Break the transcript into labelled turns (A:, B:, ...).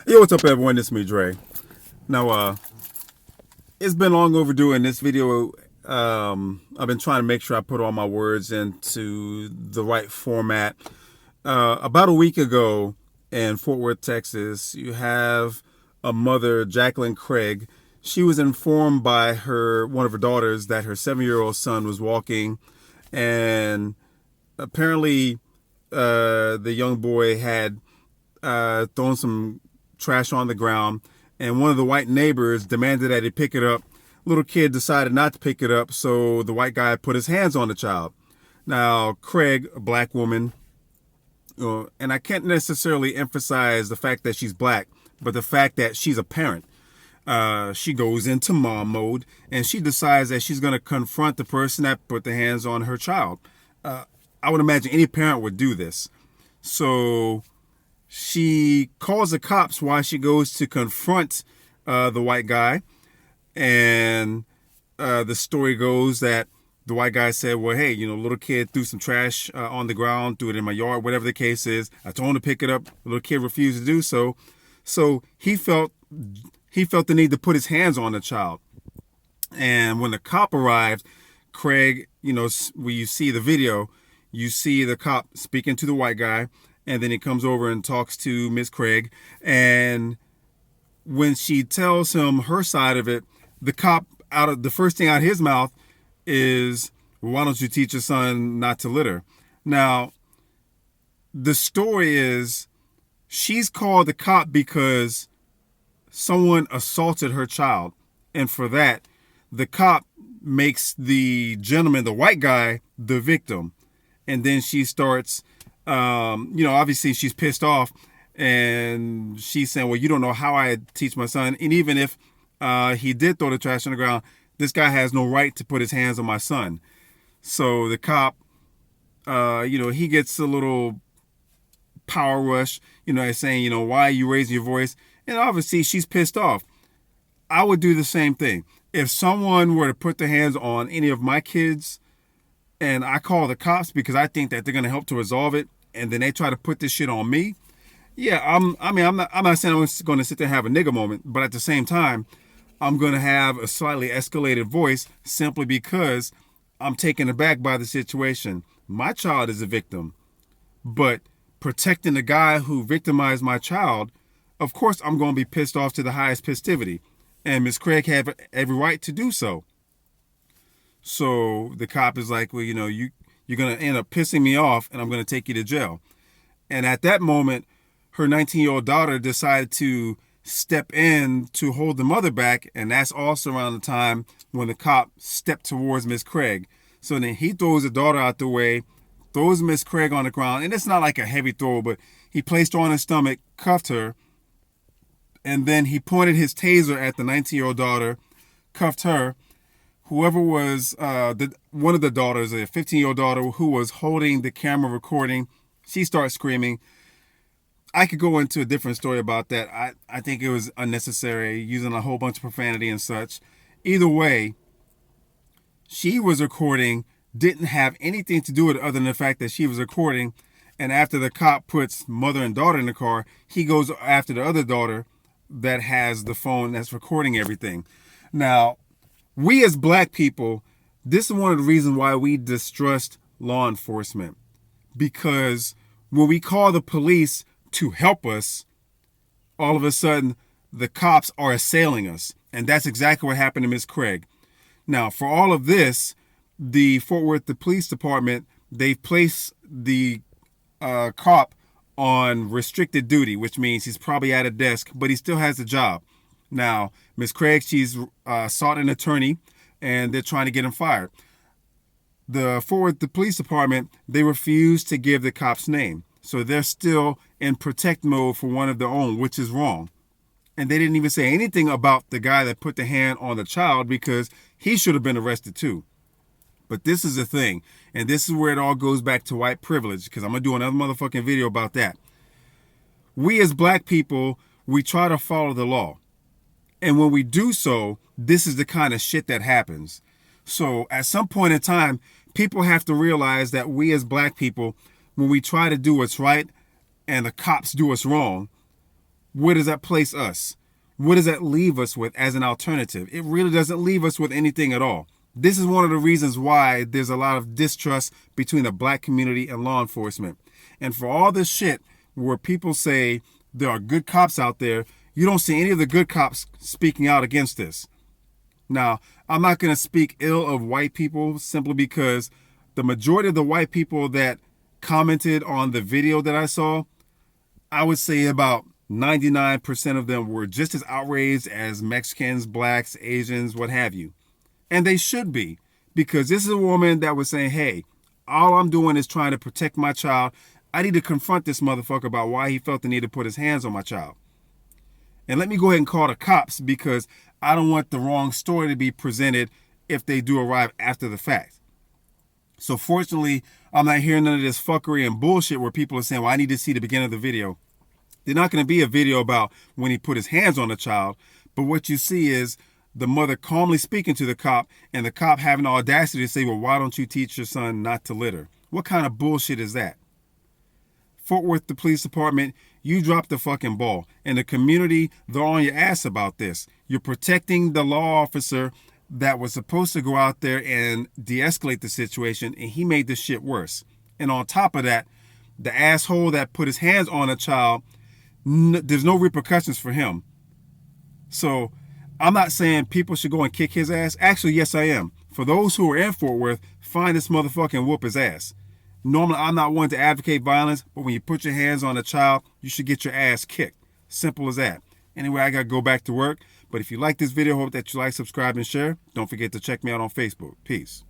A: Yo, what's up, everyone? It's me, Dre. Now, it's been long overdue in this video. I've been trying to make sure I put all my words into the right format. About a week ago in Fort Worth, Texas, you have a mother, Jacqueline Craig. She was informed by one of her daughters that her 7-year-old son was walking, and apparently the young boy had thrown some trash on the ground, and one of the white neighbors demanded that he pick it up. Little kid decided not to pick it up, so the white guy put his hands on the child. Now, Craig, a black woman, and I can't necessarily emphasize the fact that she's black, but the fact that she's a parent. She goes into mom mode, and she decides that she's going to confront the person that put the hands on her child. I would imagine any parent would do this. So she calls the cops while she goes to confront the white guy. And the story goes that the white guy said, well, hey, little kid threw some trash on the ground, threw it in my yard, whatever the case is. I told him to pick it up. The little kid refused to do so. So he felt the need to put his hands on the child. And when the cop arrived, Craig, when you see the video, you see the cop speaking to the white guy. And then he comes over and talks to Miss Craig. And when she tells him her side of it, the cop, the first thing out of his mouth is, well, why don't you teach your son not to litter? Now, the story is she's called the cop because someone assaulted her child. And for that, the cop makes the gentleman, the white guy, the victim. And then she starts... obviously she's pissed off, and she's saying, well, you don't know how I teach my son. And even if he did throw the trash on the ground, this guy has no right to put his hands on my son. So the cop, he gets a little power rush, saying, why are you raising your voice? And obviously she's pissed off. I would do the same thing. If someone were to put their hands on any of my kids and I call the cops because I think that they're going to help to resolve it, and then they try to put this shit on me, yeah, I'm not saying I'm going to sit there and have a nigga moment, but at the same time, I'm going to have a slightly escalated voice simply because I'm taken aback by the situation. My child is a victim, but protecting the guy who victimized my child, of course I'm going to be pissed off to the highest festivity, and Miss Craig had every right to do so. So the cop is like, well, you're going to end up pissing me off, and I'm going to take you to jail. And at that moment, her 19-year-old daughter decided to step in to hold the mother back, and that's also around the time when the cop stepped towards Miss Craig. So then he throws the daughter out the way, throws Miss Craig on the ground, and it's not like a heavy throw, but he placed her on her stomach, cuffed her, and then he pointed his taser at the 19-year-old daughter, cuffed her. Whoever was one of the daughters, a 15-year-old daughter who was holding the camera recording, she starts screaming. I could go into a different story about that. I think it was unnecessary, using a whole bunch of profanity and such. Either way, she was recording, didn't have anything to do with it other than the fact that she was recording. And after the cop puts mother and daughter in the car, he goes after the other daughter that has the phone that's recording everything. Now, we as black people, this is one of the reasons why we distrust law enforcement. Because when we call the police to help us, all of a sudden, the cops are assailing us. And that's exactly what happened to Miss Craig. Now, for all of this, the Fort Worth Police Department, they've placed the cop on restricted duty, which means he's probably at a desk, but he still has a job. Now, Miss Craig, she's sought an attorney, and they're trying to get him fired. The Fort Worth Police Department, they refused to give the cop's name. So they're still in protect mode for one of their own, which is wrong. And they didn't even say anything about the guy that put the hand on the child because he should have been arrested too. But this is the thing, and this is where it all goes back to white privilege, because I'm going to do another motherfucking video about that. We as black people, we try to follow the law. And when we do so, this is the kind of shit that happens. So at some point in time, people have to realize that we as black people, when we try to do what's right and the cops do us wrong, Where does that place us? What does that leave us with as an alternative? It really doesn't leave us with anything at all. This is one of the reasons why there's a lot of distrust between the black community and law enforcement. And for all this shit where people say there are good cops out there, you don't see any of the good cops speaking out against this. Now, I'm not going to speak ill of white people simply because the majority of the white people that commented on the video that I saw, I would say about 99% of them were just as outraged as Mexicans, blacks, Asians, what have you. And they should be, because this is a woman that was saying, hey, all I'm doing is trying to protect my child. I need to confront this motherfucker about why he felt the need to put his hands on my child. And let me go ahead and call the cops, because I don't want the wrong story to be presented if they do arrive after the fact. So fortunately, I'm not hearing none of this fuckery and bullshit where people are saying, well, I need to see the beginning of the video. There's not going to be a video about when he put his hands on the child, but what you see is the mother calmly speaking to the cop and the cop having the audacity to say, well, why don't you teach your son not to litter? What kind of bullshit is that? Fort Worth, the police department, you dropped the fucking ball. And the community, they're on your ass about this. You're protecting the law officer that was supposed to go out there and de-escalate the situation, and he made this shit worse. And on top of that, the asshole that put his hands on a child, there's no repercussions for him. So I'm not saying people should go and kick his ass. Actually, yes, I am. For those who are in Fort Worth, find this motherfucker and whoop his ass. Normally, I'm not one to advocate violence, but when you put your hands on a child, you should get your ass kicked. Simple as that. Anyway, I got to go back to work. But if you like this video, hope that you like, subscribe, and share. Don't forget to check me out on Facebook. Peace.